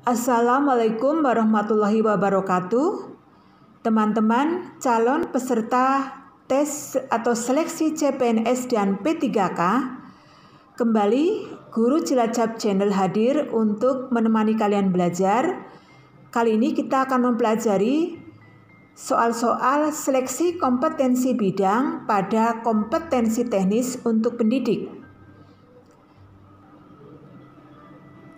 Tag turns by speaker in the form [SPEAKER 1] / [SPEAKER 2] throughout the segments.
[SPEAKER 1] Assalamualaikum warahmatullahi wabarakatuh. Teman-teman calon peserta tes atau seleksi CPNS dan P3K, kembali Guru Cilacap Channel hadir untuk menemani kalian belajar. Kali ini kita akan mempelajari soal-soal seleksi kompetensi bidang pada kompetensi teknis untuk pendidik.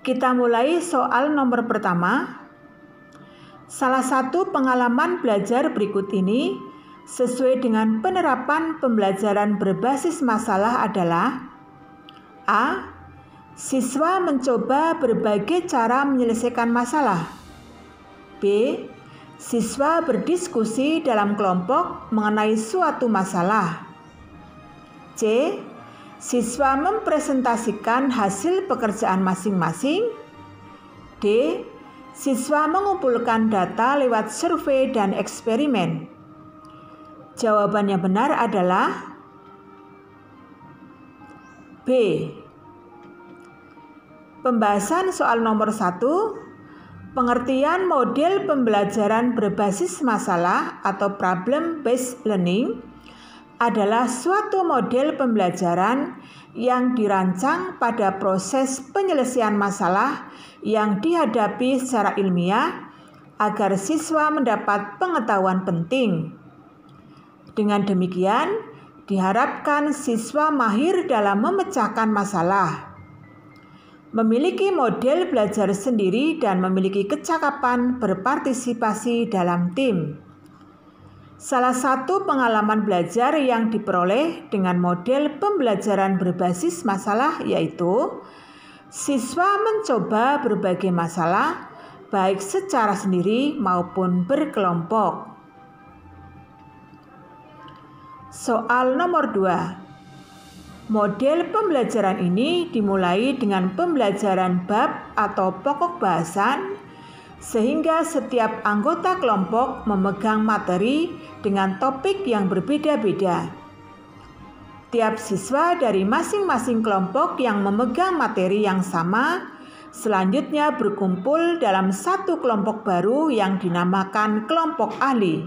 [SPEAKER 1] Kita mulai soal nomor pertama. Salah satu pengalaman belajar berikut ini sesuai dengan penerapan pembelajaran berbasis masalah adalah: A. Siswa mencoba berbagai cara menyelesaikan masalah. B. Siswa berdiskusi dalam kelompok mengenai suatu masalah. C. Siswa mempresentasikan hasil pekerjaan masing-masing. D. Siswa mengumpulkan data lewat survei dan eksperimen. Jawaban yang benar adalah B. Pembahasan soal nomor 1. Pengertian model pembelajaran berbasis masalah atau problem-based learning adalah suatu model pembelajaran yang dirancang pada proses penyelesaian masalah yang dihadapi secara ilmiah agar siswa mendapat pengetahuan penting. Dengan demikian, diharapkan siswa mahir dalam memecahkan masalah, memiliki model belajar sendiri, dan memiliki kecakapan berpartisipasi dalam tim. Salah satu pengalaman belajar yang diperoleh dengan model pembelajaran berbasis masalah yaitu siswa mencoba berbagai masalah baik secara sendiri maupun berkelompok. Soal nomor 2. Model pembelajaran ini dimulai dengan pembelajaran bab atau pokok bahasan, sehingga setiap anggota kelompok memegang materi dengan topik yang berbeda-beda. Tiap siswa dari masing-masing kelompok yang memegang materi yang sama selanjutnya berkumpul dalam satu kelompok baru yang dinamakan kelompok ahli.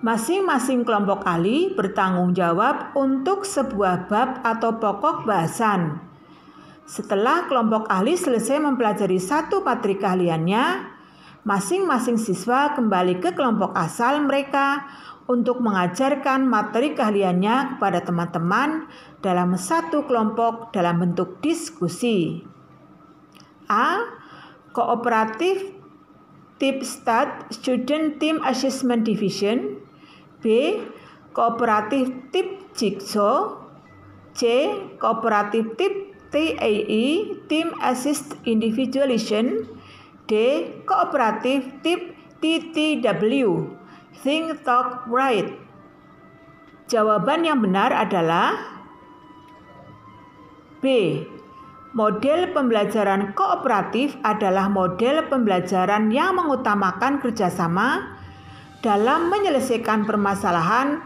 [SPEAKER 1] Masing-masing kelompok ahli bertanggung jawab untuk sebuah bab atau pokok bahasan. Setelah kelompok ahli selesai mempelajari satu materi keahliannya, masing-masing siswa kembali ke kelompok asal mereka untuk mengajarkan materi keahliannya kepada teman-teman dalam satu kelompok dalam bentuk diskusi. A. Cooperative Team Start Student Team Assessment Division. B. Cooperative Team Jigsaw. C. Cooperative Team TAE Team Assist Individualization. D. Cooperative Team TTW Think Talk Write. Jawaban yang benar adalah B. Model pembelajaran kooperatif adalah model pembelajaran yang mengutamakan kerjasama dalam menyelesaikan permasalahan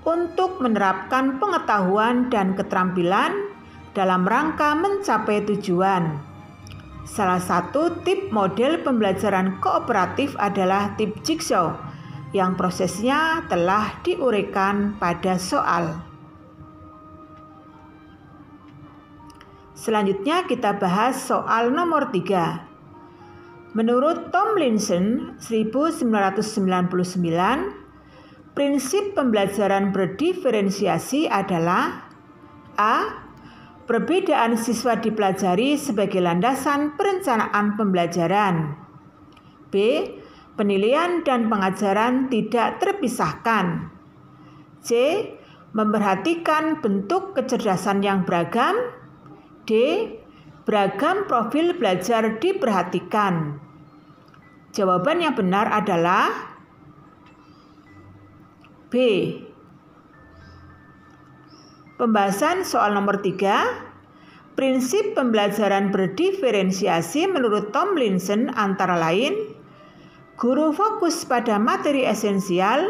[SPEAKER 1] untuk menerapkan pengetahuan dan keterampilan dalam rangka mencapai tujuan. Salah satu tip model pembelajaran kooperatif adalah tip jigsaw, yang prosesnya telah diuraikan pada soal. Selanjutnya kita bahas soal nomor 3. Menurut Tomlinson 1999, prinsip pembelajaran berdiferensiasi adalah: A. Perbedaan siswa dipelajari sebagai landasan perencanaan pembelajaran. B. Penilaian dan pengajaran tidak terpisahkan. C. Memperhatikan bentuk kecerdasan yang beragam. D. Beragam profil belajar diperhatikan. Jawaban yang benar adalah B. Pembahasan soal nomor 3. Prinsip pembelajaran berdiferensiasi menurut Tomlinson antara lain: guru fokus pada materi esensial,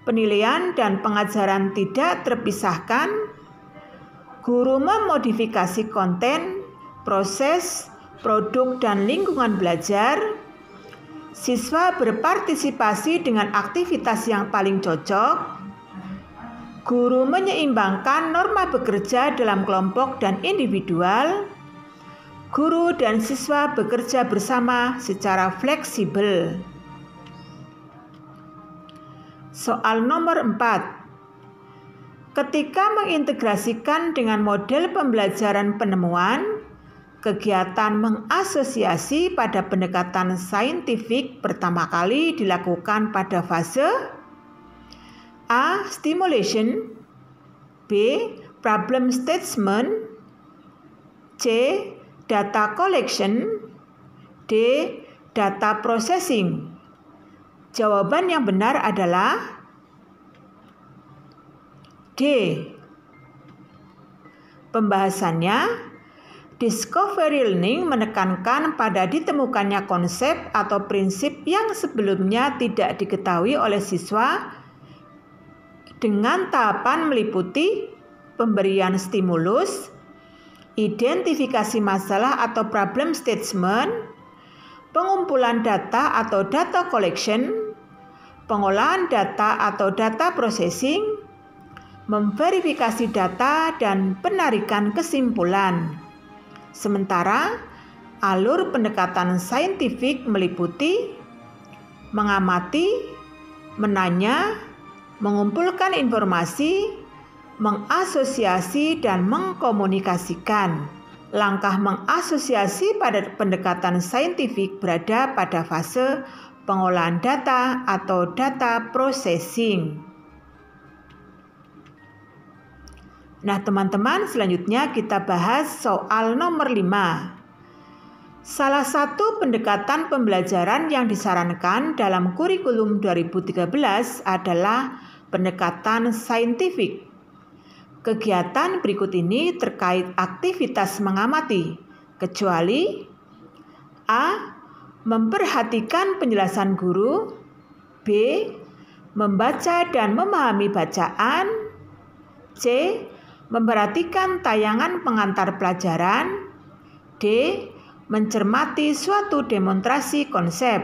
[SPEAKER 1] penilaian dan pengajaran tidak terpisahkan, guru memodifikasi konten, proses, produk dan lingkungan belajar, siswa berpartisipasi dengan aktivitas yang paling cocok, guru menyeimbangkan norma bekerja dalam kelompok dan individual, guru dan siswa bekerja bersama secara fleksibel. Soal nomor 4. Ketika mengintegrasikan dengan model pembelajaran penemuan, kegiatan mengasosiasi pada pendekatan saintifik pertama kali dilakukan pada fase A. Stimulation, B. Problem statement, C. Data collection, D. Data processing. Jawaban yang benar adalah D. Pembahasannya, discovery learning menekankan pada ditemukannya konsep atau prinsip yang sebelumnya tidak diketahui oleh siswa dengan tahapan meliputi pemberian stimulus, identifikasi masalah atau problem statement, pengumpulan data atau data collection, pengolahan data atau data processing, memverifikasi data, dan penarikan kesimpulan. Sementara alur pendekatan saintifik meliputi mengamati, menanya, mengumpulkan informasi, mengasosiasi, dan mengkomunikasikan. Langkah mengasosiasi pada pendekatan saintifik berada pada fase pengolahan data atau data processing. Nah, teman-teman, selanjutnya kita bahas soal nomor 5. Salah satu pendekatan pembelajaran yang disarankan dalam kurikulum 2013 adalah pendekatan saintifik. Kegiatan berikut ini terkait aktivitas mengamati, kecuali A. Memperhatikan penjelasan guru, B. Membaca dan memahami bacaan, C. Memperhatikan tayangan pengantar pelajaran, D. Mencermati suatu demonstrasi konsep.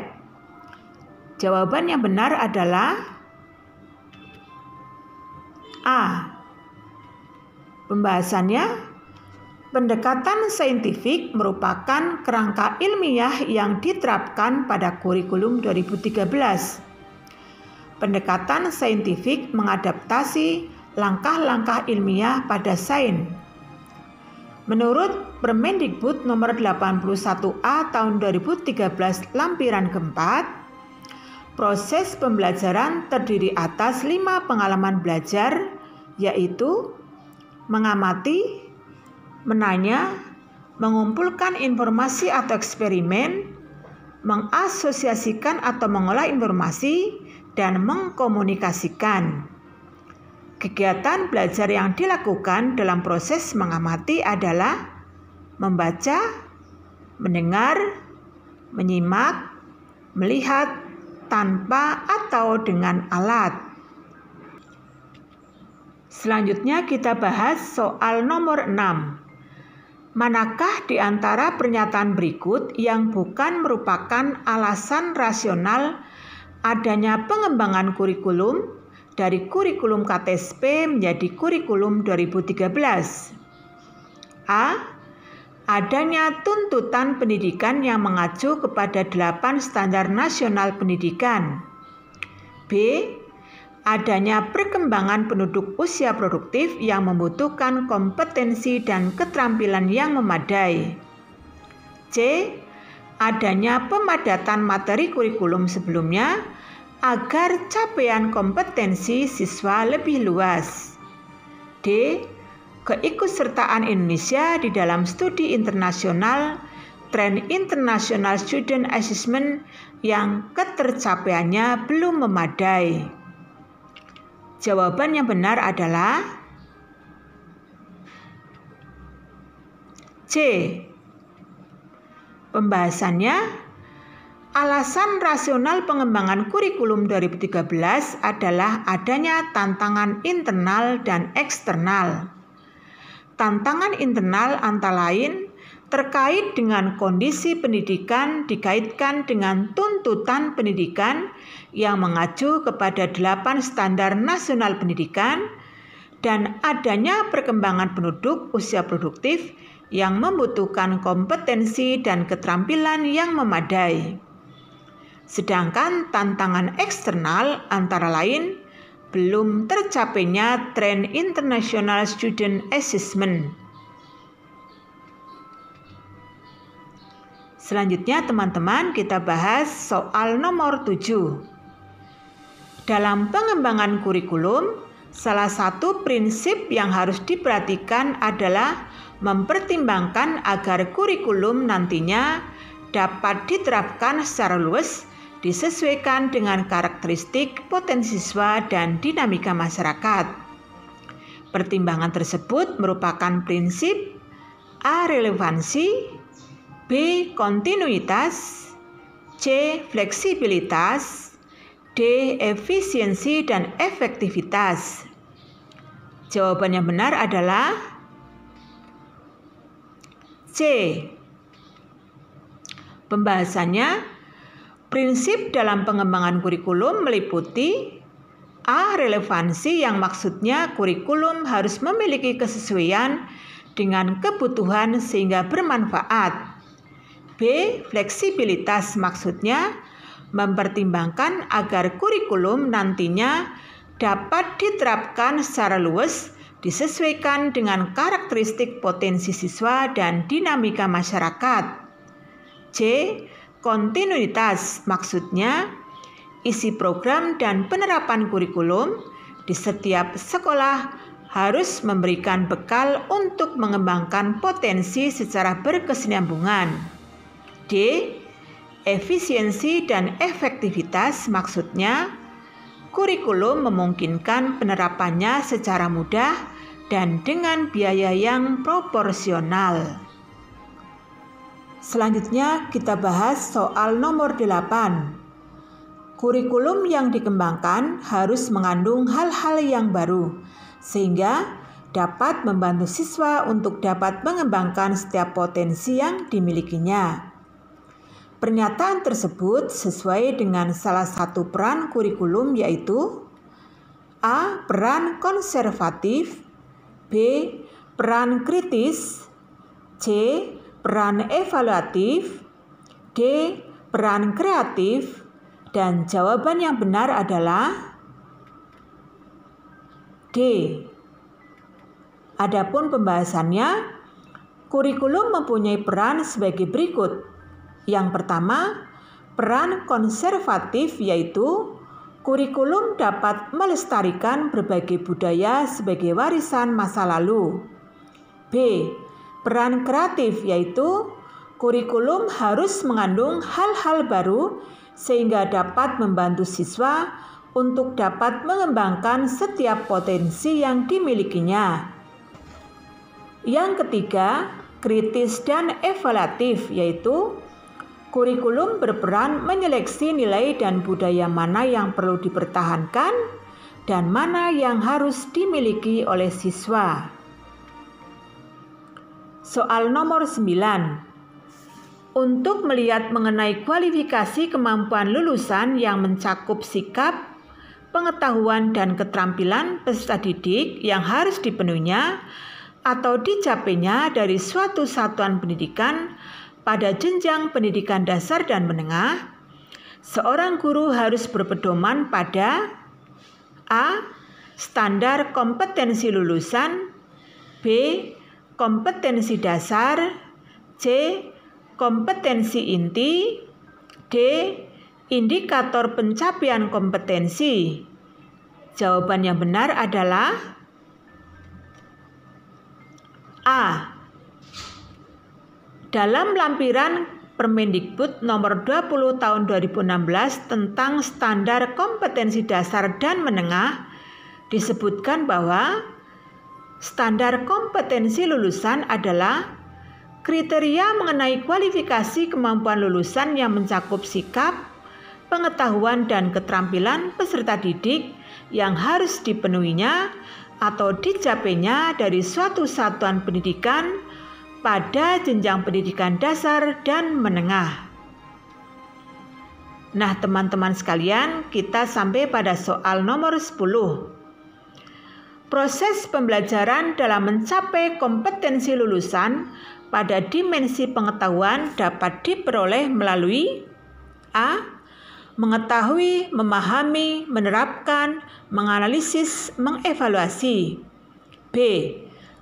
[SPEAKER 1] Jawaban yang benar adalah A. Pembahasannya, pendekatan saintifik merupakan kerangka ilmiah yang diterapkan pada kurikulum 2013. Pendekatan saintifik mengadaptasi langkah-langkah ilmiah pada sains. Menurut Permendikbud nomor 81A tahun 2013 lampiran keempat, proses pembelajaran terdiri atas 5 pengalaman belajar, yaitu mengamati, menanya, mengumpulkan informasi atau eksperimen, mengasosiasikan atau mengolah informasi, dan mengkomunikasikan. Kegiatan belajar yang dilakukan dalam proses mengamati adalah membaca, mendengar, menyimak, melihat tanpa atau dengan alat. Selanjutnya kita bahas soal nomor 6. Manakah di antara pernyataan berikut yang bukan merupakan alasan rasional adanya pengembangan kurikulum dari kurikulum KTSP menjadi kurikulum 2013? A. Adanya tuntutan pendidikan yang mengacu kepada 8 standar nasional pendidikan. B. Adanya perkembangan penduduk usia produktif yang membutuhkan kompetensi dan keterampilan yang memadai. C. Adanya pemadatan materi kurikulum sebelumnya agar capaian kompetensi siswa lebih luas. D. Keikutsertaan Indonesia di dalam studi internasional, tren International Student Assessment yang ketercapaiannya belum memadai. Jawaban yang benar adalah C. Pembahasannya, alasan rasional pengembangan kurikulum 2013 adalah adanya tantangan internal dan eksternal. Tantangan internal antara lain terkait dengan kondisi pendidikan dikaitkan dengan tuntutan pendidikan yang mengacu kepada 8 standar nasional pendidikan dan adanya perkembangan penduduk usia produktif yang membutuhkan kompetensi dan keterampilan yang memadai. Sedangkan tantangan eksternal antara lain belum tercapainya tren International Student Assessment. Selanjutnya teman-teman kita bahas soal nomor 7. Dalam pengembangan kurikulum, salah satu prinsip yang harus diperhatikan adalah mempertimbangkan agar kurikulum nantinya dapat diterapkan secara luas, disesuaikan dengan karakteristik potensi siswa dan dinamika masyarakat. Pertimbangan tersebut merupakan prinsip A. Relevansi, B. Kontinuitas, C. Fleksibilitas, D. Efisiensi dan efektivitas. Jawaban yang benar adalah C. Pembahasannya, prinsip dalam pengembangan kurikulum meliputi A. Relevansi yang maksudnya kurikulum harus memiliki kesesuaian dengan kebutuhan sehingga bermanfaat. B. Fleksibilitas maksudnya mempertimbangkan agar kurikulum nantinya dapat diterapkan secara luas, disesuaikan dengan karakteristik potensi siswa dan dinamika masyarakat. C. Kontinuitas maksudnya isi program dan penerapan kurikulum di setiap sekolah harus memberikan bekal untuk mengembangkan potensi secara berkesinambungan. D. Efisiensi dan efektivitas maksudnya kurikulum memungkinkan penerapannya secara mudah dan dengan biaya yang proporsional. Selanjutnya kita bahas soal nomor 8. Kurikulum yang dikembangkan harus mengandung hal-hal yang baru sehingga dapat membantu siswa untuk dapat mengembangkan setiap potensi yang dimilikinya. Pernyataan tersebut sesuai dengan salah satu peran kurikulum yaitu A. Peran konservatif, B. Peran kritis, C. Peran evaluatif, D. Peran kreatif, dan jawaban yang benar adalah D. Adapun pembahasannya, kurikulum mempunyai peran sebagai berikut. Yang pertama, peran konservatif yaitu kurikulum dapat melestarikan berbagai budaya sebagai warisan masa lalu. B. Peran kreatif yaitu kurikulum harus mengandung hal-hal baru sehingga dapat membantu siswa untuk dapat mengembangkan setiap potensi yang dimilikinya. Yang ketiga, kritis dan evaluatif yaitu kurikulum berperan menyeleksi nilai dan budaya mana yang perlu dipertahankan dan mana yang harus dimiliki oleh siswa. Soal nomor 9. Untuk melihat mengenai kualifikasi kemampuan lulusan yang mencakup sikap, pengetahuan dan keterampilan peserta didik yang harus dipenuhinya atau dicapainya dari suatu satuan pendidikan pada jenjang pendidikan dasar dan menengah, seorang guru harus berpedoman pada A. Standar kompetensi lulusan, B. Kompetensi dasar, C. Kompetensi inti, D. Indikator pencapaian kompetensi. Jawaban yang benar adalah A. Dalam lampiran Permendikbud nomor 20 tahun 2016 tentang standar kompetensi dasar dan menengah disebutkan bahwa standar kompetensi lulusan adalah kriteria mengenai kualifikasi kemampuan lulusan yang mencakup sikap, pengetahuan dan keterampilan peserta didik yang harus dipenuhinya atau dicapainya dari suatu satuan pendidikan pada jenjang pendidikan dasar dan menengah. Nah, teman-teman sekalian, kita sampai pada soal nomor 10. Proses pembelajaran dalam mencapai kompetensi lulusan pada dimensi pengetahuan dapat diperoleh melalui A. Mengetahui, memahami, menerapkan, menganalisis, mengevaluasi. B.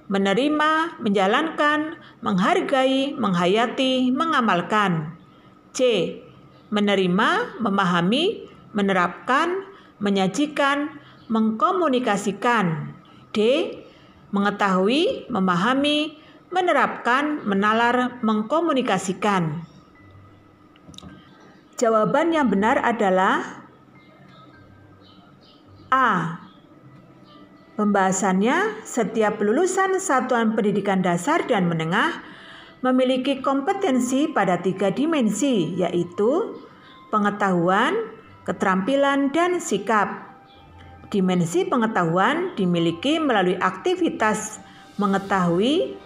[SPEAKER 1] Menerima, menjalankan, menghargai, menghayati, mengamalkan. C. Menerima, memahami, menerapkan, menyajikan, mengkomunikasikan. D. Mengetahui, memahami, menerapkan, menalar, mengkomunikasikan. Jawaban yang benar adalah A. Pembahasannya, setiap lulusan satuan pendidikan dasar dan menengah memiliki kompetensi pada 3 dimensi, yaitu pengetahuan, keterampilan, dan sikap. Dimensi pengetahuan dimiliki melalui aktivitas mengetahui,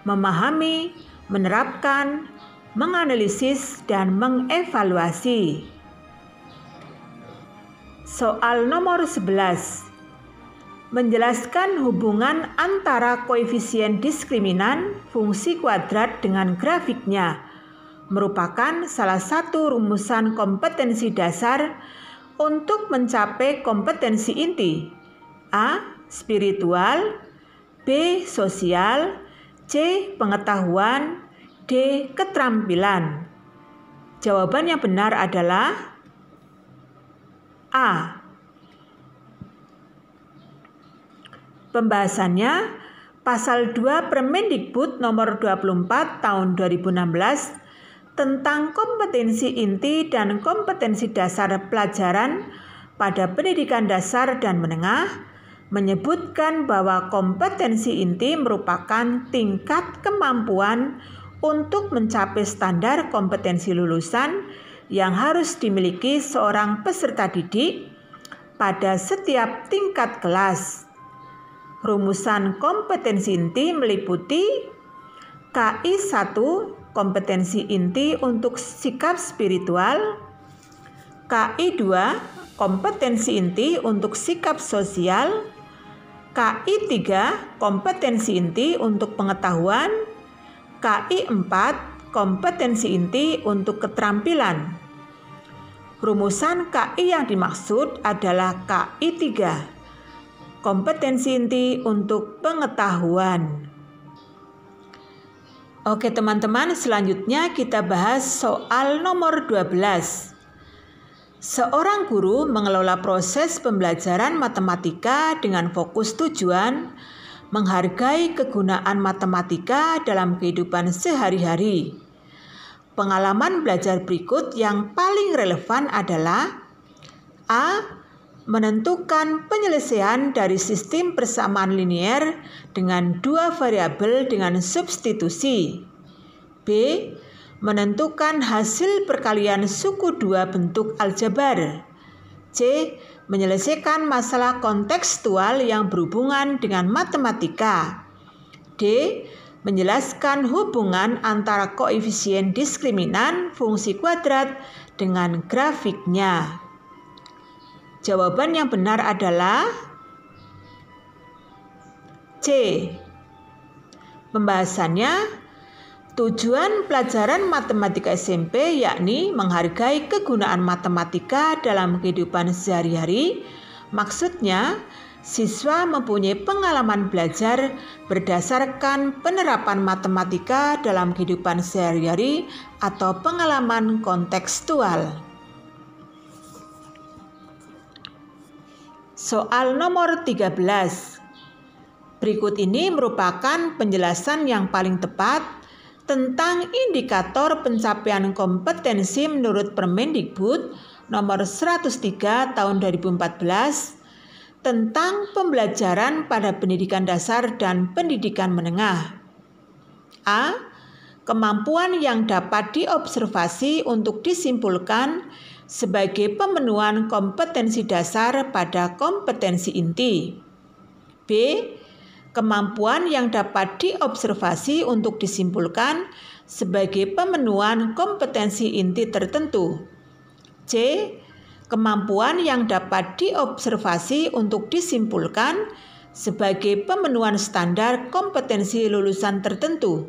[SPEAKER 1] memahami, menerapkan, menganalisis, dan mengevaluasi. Soal nomor 11. Menjelaskan hubungan antara koefisien diskriminan fungsi kuadrat dengan grafiknya merupakan salah satu rumusan kompetensi dasar untuk mencapai kompetensi inti. A. Spiritual, B. Sosial, C. Pengetahuan, D. Keterampilan. Jawaban yang benar adalah A. Pembahasannya, Pasal 2 Permendikbud nomor 24 tahun 2016 tentang kompetensi inti dan kompetensi dasar pelajaran pada pendidikan dasar dan menengah menyebutkan bahwa kompetensi inti merupakan tingkat kemampuan untuk mencapai standar kompetensi lulusan yang harus dimiliki seorang peserta didik pada setiap tingkat kelas. Rumusan kompetensi inti meliputi KI 1 kompetensi inti untuk sikap spiritual, KI 2 kompetensi inti untuk sikap sosial, KI 3 kompetensi inti untuk pengetahuan, KI 4 kompetensi inti untuk keterampilan. Rumusan KI yang dimaksud adalah KI 3 kompetensi inti untuk pengetahuan. Oke teman-teman, selanjutnya kita bahas soal nomor 12. Seorang guru mengelola proses pembelajaran matematika dengan fokus tujuan menghargai kegunaan matematika dalam kehidupan sehari-hari. Pengalaman belajar berikut yang paling relevan adalah A. Menentukan penyelesaian dari sistem persamaan linier dengan 2 variabel dengan substitusi. B. Menentukan hasil perkalian suku 2 bentuk aljabar. C. Menyelesaikan masalah kontekstual yang berhubungan dengan matematika. D. Menjelaskan hubungan antara koefisien diskriminan fungsi kuadrat dengan grafiknya. Jawaban yang benar adalah C. Pembahasannya, tujuan pelajaran matematika SMP yakni menghargai kegunaan matematika dalam kehidupan sehari-hari. Maksudnya, siswa mempunyai pengalaman belajar berdasarkan penerapan matematika dalam kehidupan sehari-hari atau pengalaman kontekstual. Soal nomor 13. Berikut ini merupakan penjelasan yang paling tepat tentang indikator pencapaian kompetensi menurut Permendikbud nomor 103 tahun 2014 tentang pembelajaran pada pendidikan dasar dan pendidikan menengah. A. Kemampuan yang dapat diobservasi untuk disimpulkan sebagai pemenuhan kompetensi dasar pada kompetensi inti. B. kemampuan yang dapat diobservasi untuk disimpulkan sebagai pemenuhan kompetensi inti tertentu. C. Kemampuan yang dapat diobservasi untuk disimpulkan sebagai pemenuhan standar kompetensi lulusan tertentu.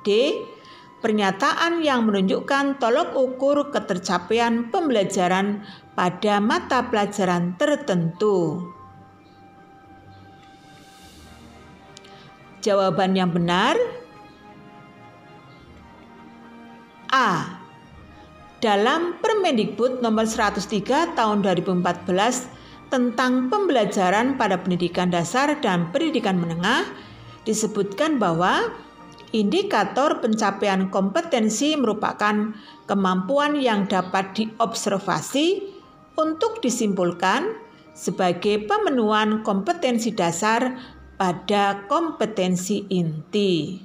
[SPEAKER 1] D. Pernyataan yang menunjukkan tolok ukur ketercapaian pembelajaran pada mata pelajaran tertentu. Jawaban yang benar A. Dalam Permendikbud nomor 103 tahun 2014 tentang pembelajaran pada pendidikan dasar dan pendidikan menengah disebutkan bahwa indikator pencapaian kompetensi merupakan kemampuan yang dapat diobservasi untuk disimpulkan sebagai pemenuhan kompetensi dasar pada kompetensi inti.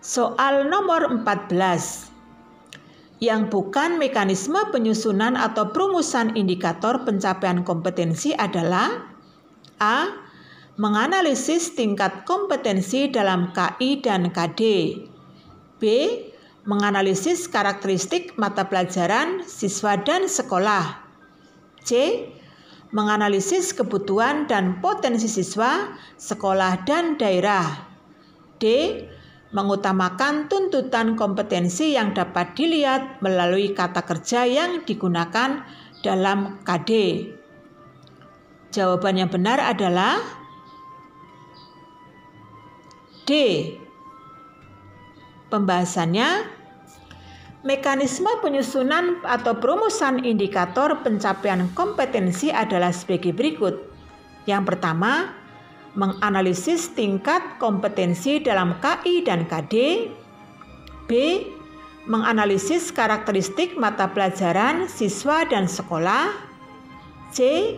[SPEAKER 1] Soal nomor 14. Yang bukan mekanisme penyusunan atau perumusan indikator pencapaian kompetensi adalah A. Menganalisis tingkat kompetensi dalam KI dan KD. B. Menganalisis karakteristik mata pelajaran siswa dan sekolah. C. Menganalisis kebutuhan dan potensi siswa, sekolah, dan daerah. D. Mengutamakan tuntutan kompetensi yang dapat dilihat melalui kata kerja yang digunakan dalam KD. Jawaban yang benar adalah D. Pembahasannya, mekanisme penyusunan atau perumusan indikator pencapaian kompetensi adalah sebagai berikut. Yang pertama, menganalisis tingkat kompetensi dalam KI dan KD. B. Menganalisis karakteristik mata pelajaran siswa dan sekolah. C.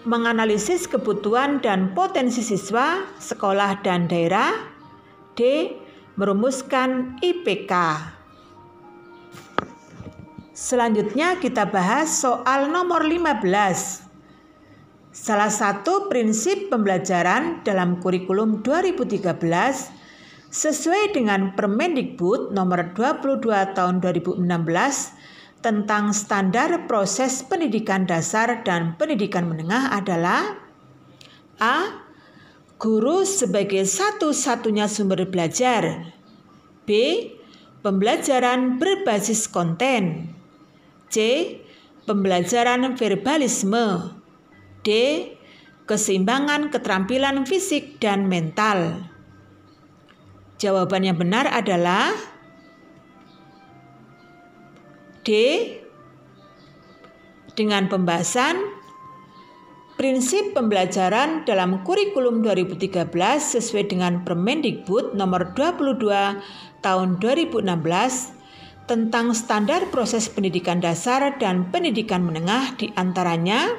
[SPEAKER 1] Menganalisis kebutuhan dan potensi siswa, sekolah, dan daerah. D. Merumuskan IPK. Selanjutnya kita bahas soal nomor 15. Salah satu prinsip pembelajaran dalam kurikulum 2013 sesuai dengan Permendikbud nomor 22 tahun 2016 tentang standar proses pendidikan dasar dan pendidikan menengah adalah A. Guru sebagai satu-satunya sumber belajar. B. Pembelajaran berbasis konten. C. Pembelajaran verbalisme. D. Keseimbangan keterampilan fisik dan mental. Jawaban yang benar adalah D. Dengan pembahasan prinsip pembelajaran dalam kurikulum 2013 sesuai dengan Permendikbud nomor 22 tahun 2016 tentang standar proses pendidikan dasar dan pendidikan menengah diantaranya.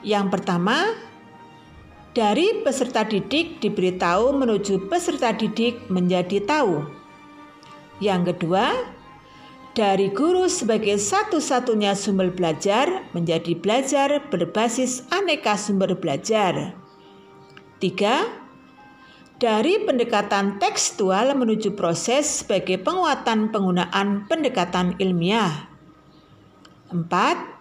[SPEAKER 1] Yang pertama, dari peserta didik diberitahu menuju peserta didik menjadi tahu. Yang kedua, dari guru sebagai satu-satunya sumber belajar menjadi belajar berbasis aneka sumber belajar. 3. Dari pendekatan tekstual menuju proses sebagai penguatan penggunaan pendekatan ilmiah. 4.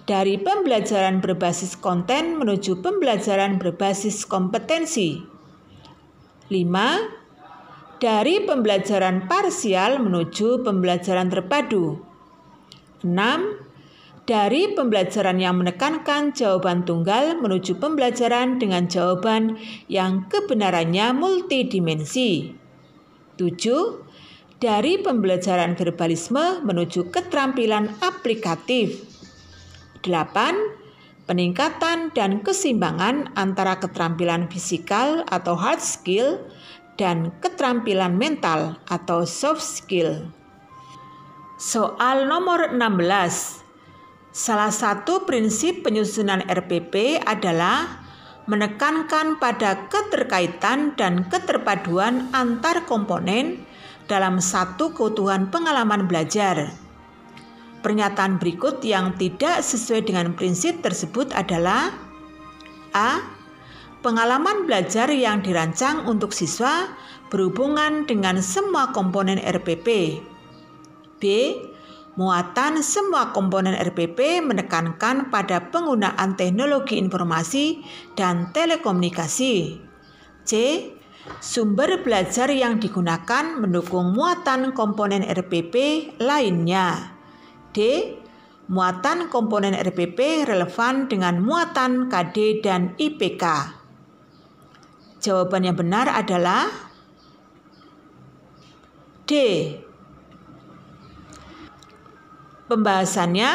[SPEAKER 1] Dari pembelajaran berbasis konten menuju pembelajaran berbasis kompetensi. 5. Dari pembelajaran parsial menuju pembelajaran terpadu. 6. Dari pembelajaran yang menekankan jawaban tunggal menuju pembelajaran dengan jawaban yang kebenarannya multidimensi. 7. Dari pembelajaran verbalisme menuju keterampilan aplikatif. 8. Peningkatan dan keseimbangan antara keterampilan fisikal atau hard skill dan keterampilan mental atau soft skill. Soal nomor 16. Salah satu prinsip penyusunan RPP adalah menekankan pada keterkaitan dan keterpaduan antar komponen dalam satu keutuhan pengalaman belajar. Pernyataan berikut yang tidak sesuai dengan prinsip tersebut adalah A. pengalaman belajar yang dirancang untuk siswa berhubungan dengan semua komponen RPP. B. Muatan semua komponen RPP menekankan pada penggunaan teknologi informasi dan telekomunikasi. C. Sumber belajar yang digunakan mendukung muatan komponen RPP lainnya. D. Muatan komponen RPP relevan dengan muatan KD dan IPK. Jawaban yang benar adalah D. Pembahasannya,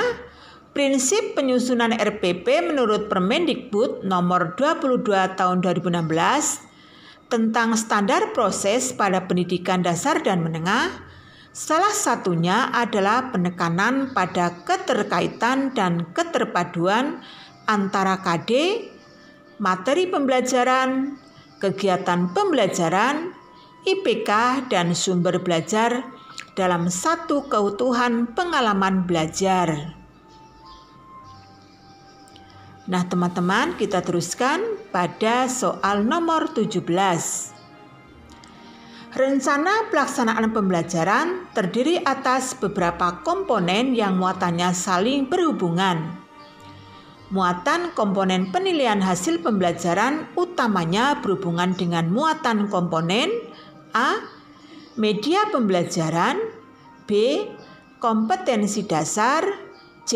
[SPEAKER 1] prinsip penyusunan RPP menurut Permendikbud nomor 22 tahun 2016 tentang standar proses pada pendidikan dasar dan menengah, salah satunya adalah penekanan pada keterkaitan dan keterpaduan antara KD, materi pembelajaran, kegiatan pembelajaran, IPK, dan sumber belajar dalam satu keutuhan pengalaman belajar. Nah, teman-teman, kita teruskan pada soal nomor 17. Rencana pelaksanaan pembelajaran terdiri atas beberapa komponen yang muatannya saling berhubungan. Muatan komponen penilaian hasil pembelajaran utamanya berhubungan dengan muatan komponen A. Media pembelajaran, B. Kompetensi dasar, C.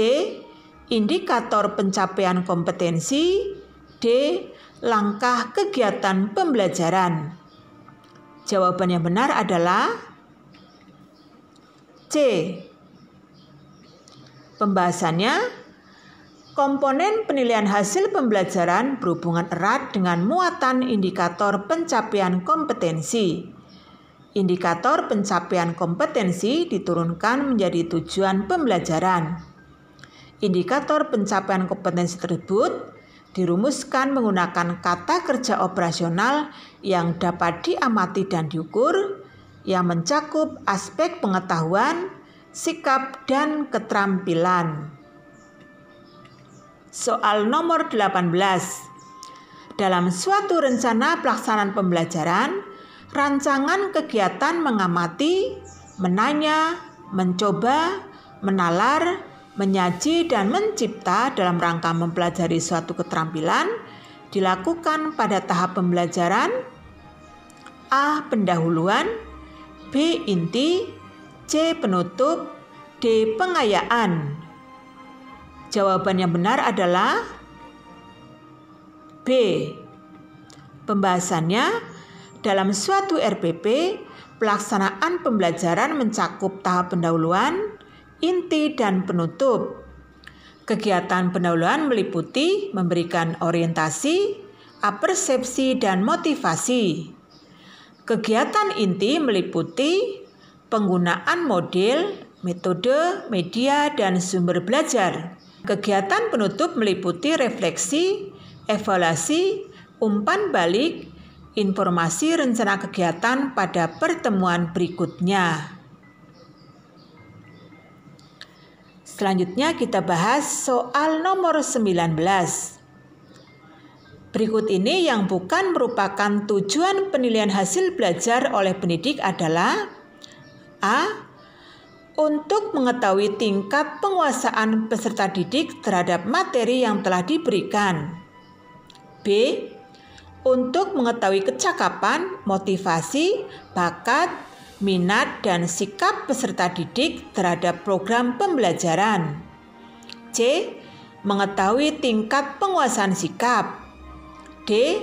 [SPEAKER 1] Indikator pencapaian kompetensi, D. Langkah kegiatan pembelajaran. Jawaban yang benar adalah C. Pembahasannya, komponen penilaian hasil pembelajaran berhubungan erat dengan muatan indikator pencapaian kompetensi. Indikator pencapaian kompetensi diturunkan menjadi tujuan pembelajaran. Indikator pencapaian kompetensi tersebut dirumuskan menggunakan kata kerja operasional yang dapat diamati dan diukur, yang mencakup aspek pengetahuan, sikap, dan keterampilan. Soal nomor 18. Dalam suatu rencana pelaksanaan pembelajaran, rancangan kegiatan mengamati, menanya, mencoba, menalar, menyaji, dan mencipta dalam rangka mempelajari suatu keterampilan dilakukan pada tahap pembelajaran A. Pendahuluan, B. Inti, C. Penutup, D. Pengayaan. Jawaban yang benar adalah B. Pembahasannya, dalam suatu RPP, pelaksanaan pembelajaran mencakup tahap pendahuluan, inti, dan penutup. Kegiatan pendahuluan meliputi memberikan orientasi, apersepsi, dan motivasi. Kegiatan inti meliputi penggunaan model, metode, media, dan sumber belajar. Kegiatan penutup meliputi refleksi, evaluasi, umpan balik, informasi rencana kegiatan pada pertemuan berikutnya. Selanjutnya kita bahas soal nomor 19. Berikut ini yang bukan merupakan tujuan penilaian hasil belajar oleh pendidik adalah A. Untuk mengetahui tingkat penguasaan peserta didik terhadap materi yang telah diberikan. B. Untuk mengetahui kecakapan, motivasi, bakat, minat, dan sikap peserta didik terhadap program pembelajaran. C. Mengetahui tingkat penguasaan sikap. D.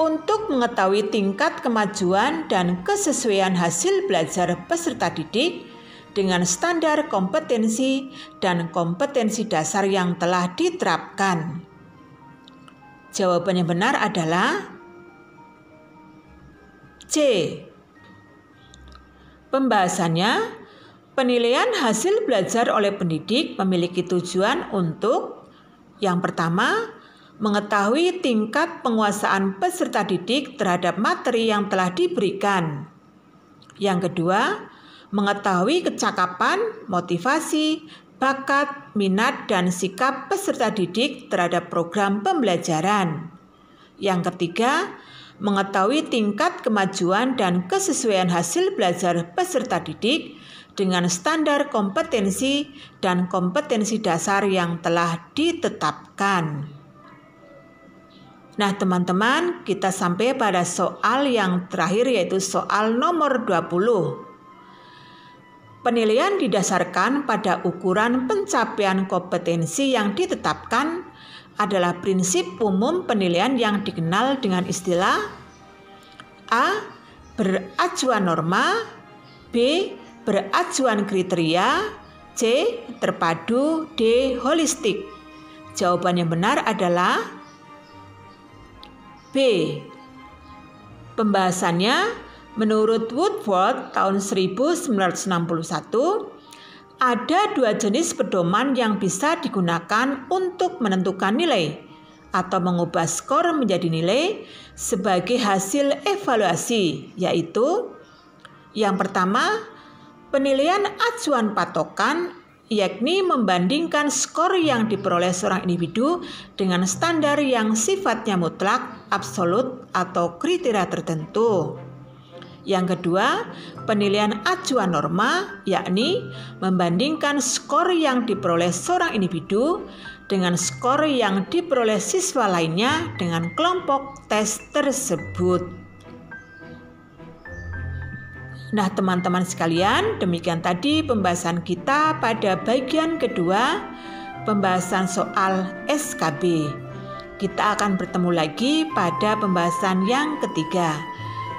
[SPEAKER 1] Untuk mengetahui tingkat kemajuan dan kesesuaian hasil belajar peserta didik dengan standar kompetensi dan kompetensi dasar yang telah diterapkan. Jawaban yang benar adalah C. Pembahasannya, penilaian hasil belajar oleh pendidik memiliki tujuan untuk yang pertama, mengetahui tingkat penguasaan peserta didik terhadap materi yang telah diberikan. Yang kedua, mengetahui kecakapan, motivasi, bakat, minat, dan sikap peserta didik terhadap program pembelajaran. Yang ketiga, mengetahui tingkat kemajuan dan kesesuaian hasil belajar peserta didik dengan standar kompetensi dan kompetensi dasar yang telah ditetapkan. Nah teman-teman, kita sampai pada soal yang terakhir yaitu soal nomor 20. Penilaian didasarkan pada ukuran pencapaian kompetensi yang ditetapkan adalah prinsip umum penilaian yang dikenal dengan istilah A. Beracuan norma, B. Beracuan kriteria, C. Terpadu, D. Holistik. Jawaban yang benar adalah B. Pembahasannya, menurut Woodward tahun 1961, ada dua jenis pedoman yang bisa digunakan untuk menentukan nilai atau mengubah skor menjadi nilai sebagai hasil evaluasi, yaitu yang pertama, penilaian acuan patokan, yakni membandingkan skor yang diperoleh seorang individu dengan standar yang sifatnya mutlak, absolut, atau kriteria tertentu. Yang kedua, penilaian acuan norma, yakni membandingkan skor yang diperoleh seorang individu dengan skor yang diperoleh siswa lainnya dengan kelompok tes tersebut. Nah teman-teman sekalian, demikian tadi pembahasan kita pada bagian kedua, pembahasan soal SKB. Kita akan bertemu lagi pada pembahasan yang ketiga.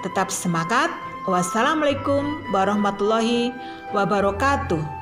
[SPEAKER 1] Tetap semangat. Wassalamualaikum warahmatullahi wabarakatuh.